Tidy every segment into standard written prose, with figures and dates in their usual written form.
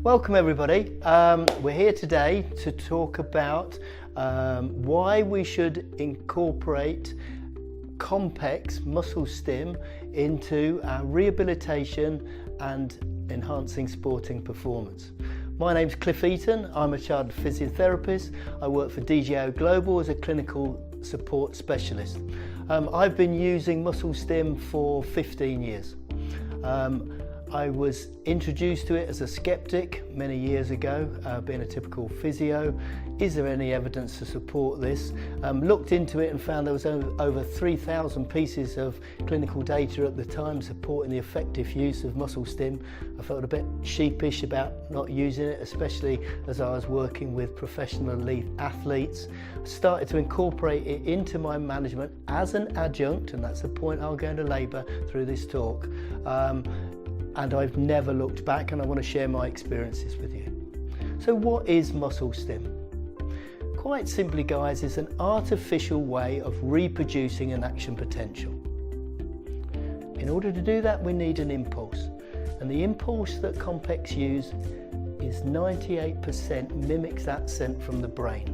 Welcome everybody. We're here today to talk about why we should incorporate Compex Muscle Stim into our rehabilitation and enhancing sporting performance. My name's Cliff Eaton. I'm a chartered physiotherapist. I work for DJO Global as a clinical support specialist. I've been using Muscle Stim for 15 years. I was introduced to it as a skeptic many years ago, being a typical physio. Is there any evidence to support this? Looked into it and found there was over 3,000 pieces of clinical data at the time supporting the effective use of Muscle Stim. I felt a bit sheepish about not using it, especially as I was working with professional elite athletes. I started to incorporate it into my management as an adjunct, and that's the point I'll go to labour through this talk. And I've never looked back, and I want to share my experiences with you. So what is Muscle Stim? Quite simply, guys, it's an artificial way of reproducing an action potential. In order to do that, we need an impulse. And the impulse that Compex use is 98% mimics that sent from the brain.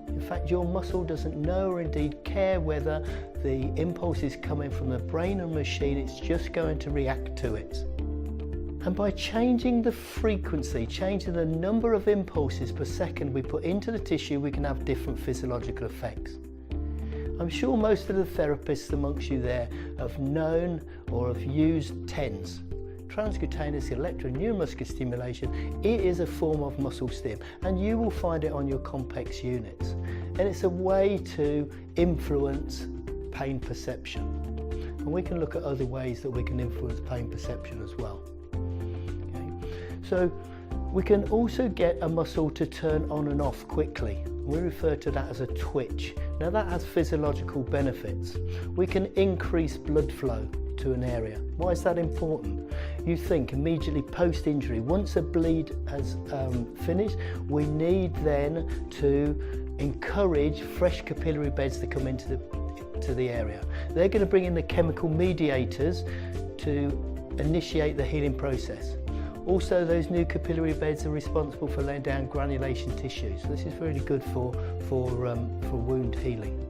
In fact, your muscle doesn't know or indeed care whether the impulse is coming from the brain or machine, it's just going to react to it. And by changing the frequency, changing the number of impulses per second we put into the tissue, we can have different physiological effects. I'm sure most of the therapists amongst you there have known or have used TENS, transcutaneous electro-neuromuscular stimulation. It is a form of muscle stim, and you will find it on your Compex units. And it's a way to influence pain perception. And we can look at other ways that we can influence pain perception as well. So we can also get a muscle to turn on and off quickly. We refer to that as a twitch. Now that has physiological benefits. We can increase blood flow to an area. Why is that important? You think immediately post-injury, once a bleed has finished, we need then to encourage fresh capillary beds to come into the area. They're going to bring in the chemical mediators to initiate the healing process. Also, those new capillary beds are responsible for laying down granulation tissue, so this is really good for wound healing.